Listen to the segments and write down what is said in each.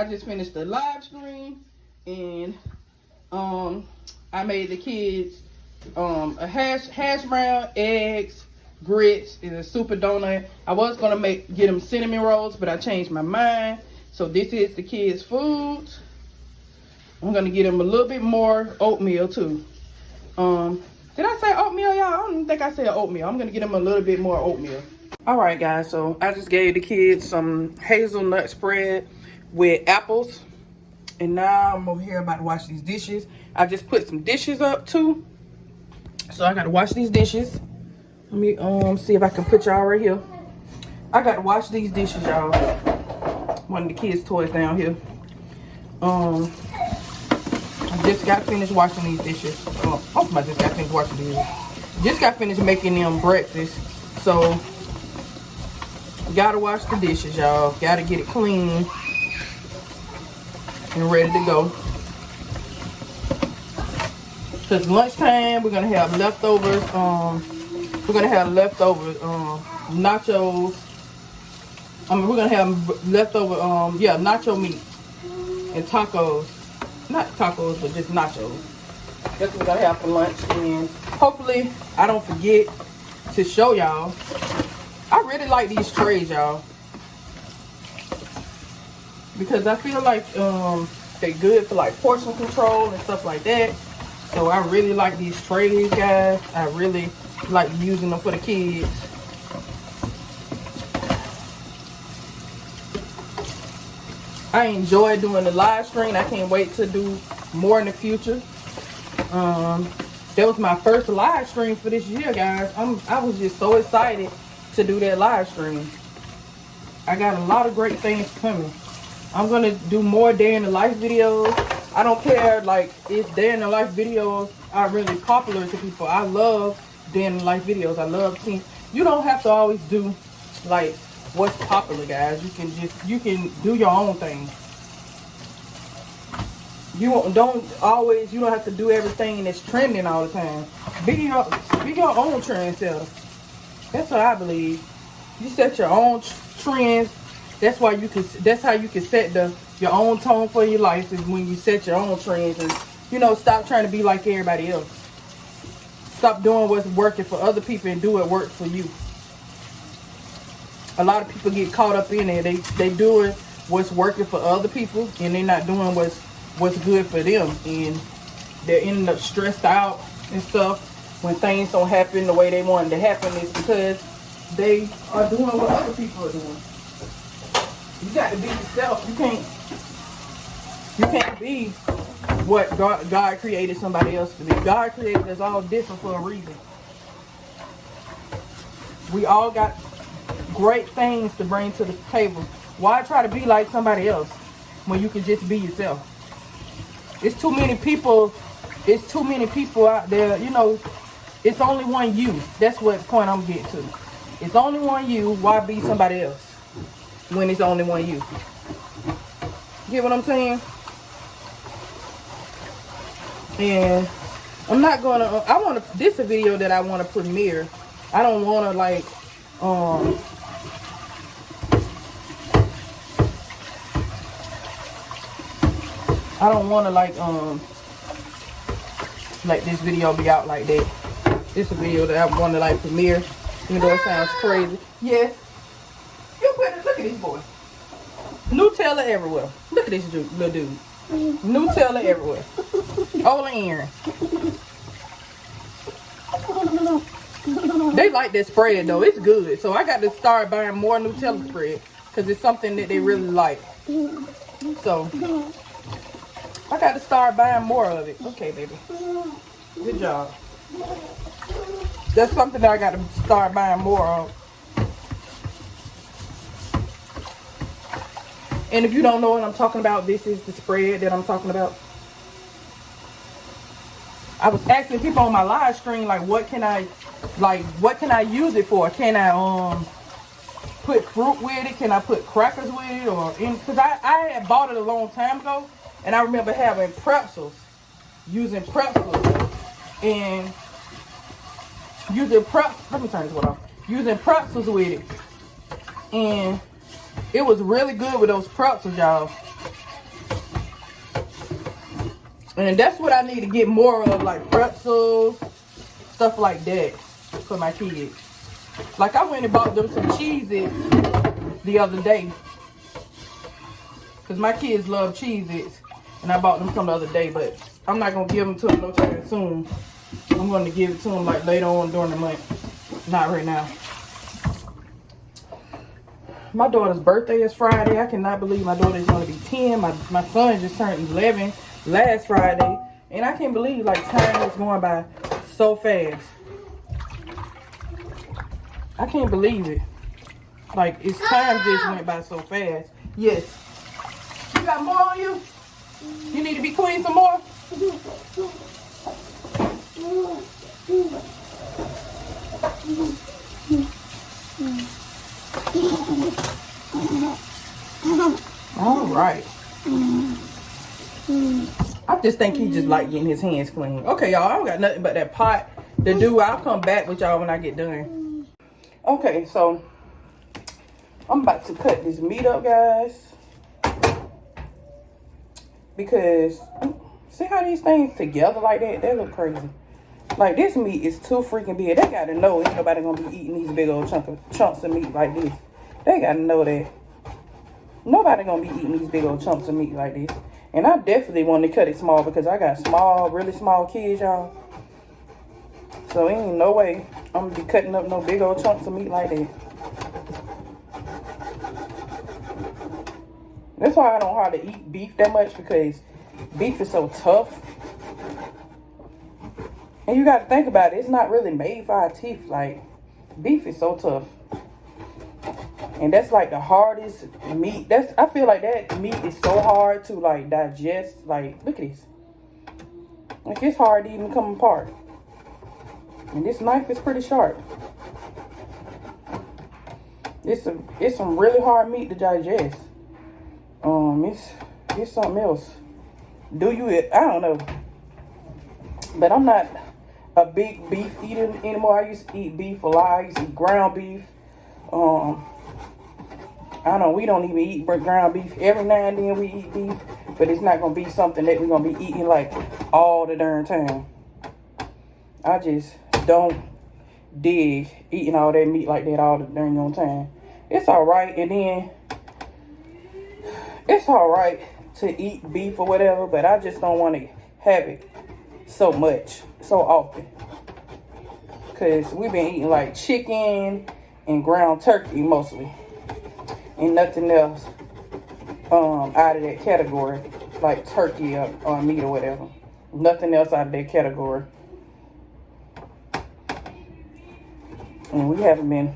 I just finished the live stream, and I made the kids a hash brown, eggs, grits, and a super donut. I was gonna get them cinnamon rolls, but I changed my mind. So this is the kids' food. I'm gonna get them a little bit more oatmeal too. Did I say oatmeal, y'all? I don't think I said oatmeal. I'm gonna get them a little bit more oatmeal. All right, guys, so I just gave the kids some hazelnut spread with apples. And now I'm over here about to wash these dishes. I just put some dishes up too. So I gotta wash these dishes. Let me see if I can put y'all right here. I gotta wash these dishes, y'all. One of the kids' toys down here. I just got finished washing these dishes. I just got finished washing these. Just got finished making them breakfast. So gotta wash the dishes, y'all. Gotta get it clean and ready to go. Cause lunchtime we're gonna have leftovers. We're gonna have leftover nachos. We're gonna have leftover nacho meat and tacos. Not tacos, but just nachos. That's what we're gonna have for lunch. And hopefully I don't forget to show y'all. I really like these trays, y'all, because I feel like they're good for like portion control and stuff like that. So I really like these trays, guys. I really like using them for the kids. I enjoy doing the live stream. I can't wait to do more in the future. That was my first live stream for this year, guys. I was just so excited to do that live stream. I got a lot of great things coming. I'm gonna do more day in the life videos. I don't care like if day in the life videos are really popular to people. I love day in the life videos. I love seeing. You don't have to always do like what's popular, guys. You can do your own thing. You don't have to do everything that's trending all the time. Be your own trendsetter. That's what I believe. You set your own trends. That's how you can set your own tone for your life, is when you set your own trends and stop trying to be like everybody else. Stop doing what's working for other people and do what works for you. A lot of people get caught up in it. They doing what's working for other people and they're not doing what's good for them, and they're ending up stressed out and stuff when things don't happen the way they want it to happen. Is because they are doing what other people are doing. You got to be yourself. You can't be what God created somebody else to be. God created us all different for a reason. We all got great things to bring to the table. Why try to be like somebody else when you can just be yourself? It's too many people out there, it's only one you. That's what point I'm getting to. It's only one you. Why be somebody else when it's only one you? Get what I'm saying? And I'm not gonna, this is a video that I want to premiere. I don't want to like, I don't want to like this video be out like that. This is a video that I want to like premiere, even though it sounds crazy. Yes. Look at this boy. Nutella everywhere. Look at this little dude. Nutella everywhere. All in. They like that spread though. It's good. So I got to start buying more Nutella spread because it's something that they really like. So I got to start buying more of it. Okay, baby. Good job. That's something that I got to start buying more of. And if you don't know what I'm talking about, this is the spread that I'm talking about. I was asking people on my live stream, like, what can I use it for? Can I put fruit with it? Can I put crackers with it? Or because I had bought it a long time ago, and I remember having pretzels, using pretzels, and using pretzels. Let me turn this one off. Using pretzels with it, and it was really good with those pretzels, y'all. And that's what I need to get more of, like pretzels, stuff like that for my kids. Like I went and bought them some Cheez-Its the other day. Because my kids love Cheez-Its. And I bought them some the other day, but I'm not going to give them to them no time soon. I'm going to give it to them like later on during the month. Not right now. My daughter's birthday is Friday. I cannot believe my daughter is going to be 10. My son just turned 11 last Friday. And I can't believe like time is going by so fast. I can't believe it. Like it's time just went by so fast. Yes. You got more on you? You need to be clean some more? All right. I just think he just like getting his hands clean. Okay, y'all, I don't got nothing but that pot to do. I'll come back with y'all when I get done. Okay, so I'm about to cut this meat up, guys. Because, see how these things together like that? They look crazy. Like, this meat is too freaking big. They gotta know ain't nobody gonna be eating these big old chunks of meat like this. They gotta know that. Nobody gonna be eating these big old chunks of meat like this. And I definitely want to cut it small because I got small, really small kids, y'all. So ain't no way I'm gonna be cutting up no big old chunks of meat like that. That's why I don't hardly eat beef that much, because beef is so tough. And you got to think about it. It's not really made for our teeth. Like, beef is so tough. And that's like the hardest meat. I feel like that meat is so hard to like digest. Like, look at this. Like, it's hard to even come apart. And this knife is pretty sharp. It's some really hard meat to digest. It's something else. I don't know. But I'm not a big beef eater anymore. I used to eat beef a lot. I used to eat ground beef. We don't even eat ground beef. Every now and then we eat beef, but it's not gonna be something that we're gonna be eating like all the darn time. I just don't dig eating all that meat like that all the darn time. It's alright, and then it's alright to eat beef or whatever, but I just don't want to have it so much, so often. Because we've been eating like chicken and ground turkey mostly. And nothing else out of that category. Like turkey or meat or whatever. Nothing else out of that category. And we haven't been...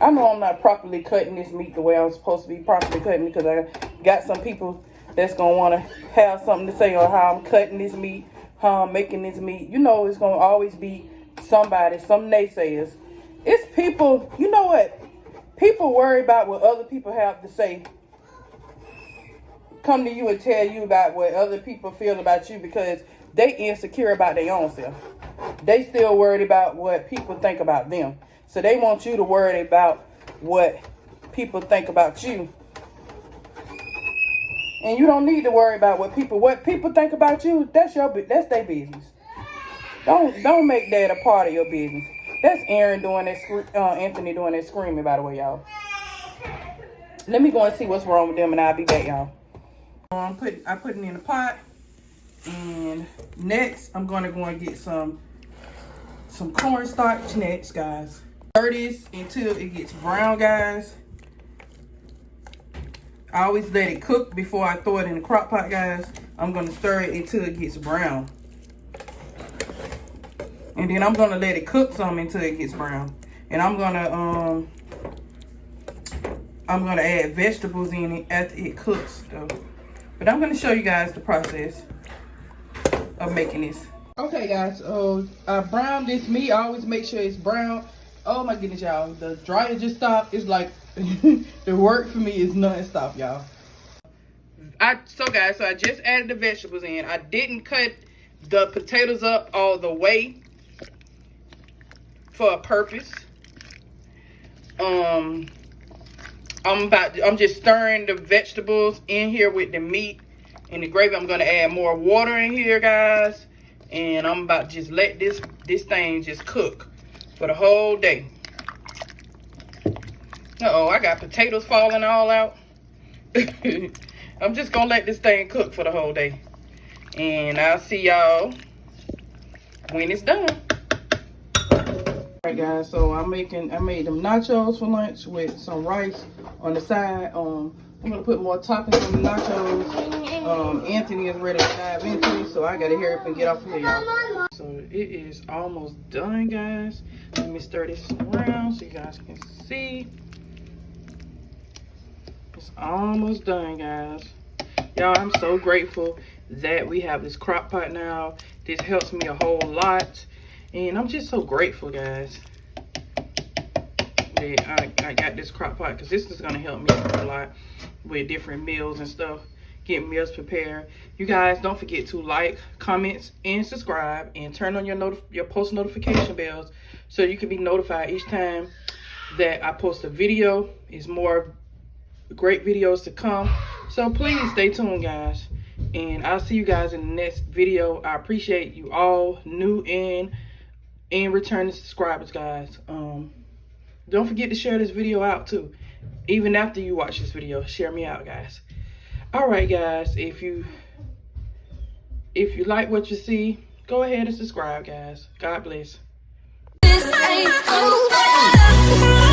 I know I'm not properly cutting this meat the way I'm supposed to be properly cutting, because I got some people that's going to want to have something to say on how I'm cutting this meat, how I'm making this meat. You know, it's going to always be somebody, some naysayers. It's people, you know what? People worry about what other people have to say. Come to you and tell you about what other people feel about you because they insecure about their own self. They still worried about what people think about them. So they want you to worry about what people think about you. And you don't need to worry about what people think about you. That's their business. Don't make that a part of your business. That's Aaron doing that. Anthony doing that screaming, by the way, y'all. Let me go and see what's wrong with them, and I'll be back, y'all. I put it in the pot, and next I'm gonna go and get some cornstarch next, guys. Stir this until it gets brown, guys. I always let it cook before I throw it in the crock pot, guys. I'm gonna stir it until it gets brown. And then I'm gonna let it cook some until it gets brown. And I'm gonna add vegetables in it after it cooks though. But I'm gonna show you guys the process of making this. Okay guys, so I browned this meat. I always make sure it's brown. Oh my goodness, y'all. The dryer just stopped. It's like the work for me is non-stop, y'all. So guys, I just added the vegetables in. I didn't cut the potatoes up all the way for a purpose. I'm just stirring the vegetables in here with the meat In the gravy, I'm gonna add more water in here, guys. And I'm about to just let this thing just cook for the whole day. Uh-oh, I got potatoes falling all out. I'm just gonna let this thing cook for the whole day. And I'll see y'all when it's done. Alright guys, so I made them nachos for lunch with some rice on the side. I'm gonna put more toppings on the nachos. Anthony is ready to dive into it, so I gotta hurry up and get off of here, y'all. So it is almost done, guys. Let me stir this around so you guys can see. It's almost done, guys. Y'all, I'm so grateful that we have this crock pot now. This helps me a whole lot. And I'm just so grateful, guys, that I got this crock pot, because this is going to help me a lot with different meals and stuff, getting meals prepared. You guys, don't forget to like, comment, and subscribe, and turn on your post notification bells so you can be notified each time that I post a video. It's more great videos to come. So please stay tuned, guys. And I'll see you guys in the next video. I appreciate you all, new and returning subscribers, guys. Don't forget to share this video out too. Even after you watch this video, share me out, guys. All right, guys. If you like what you see, go ahead and subscribe, guys. God bless. This ain't over.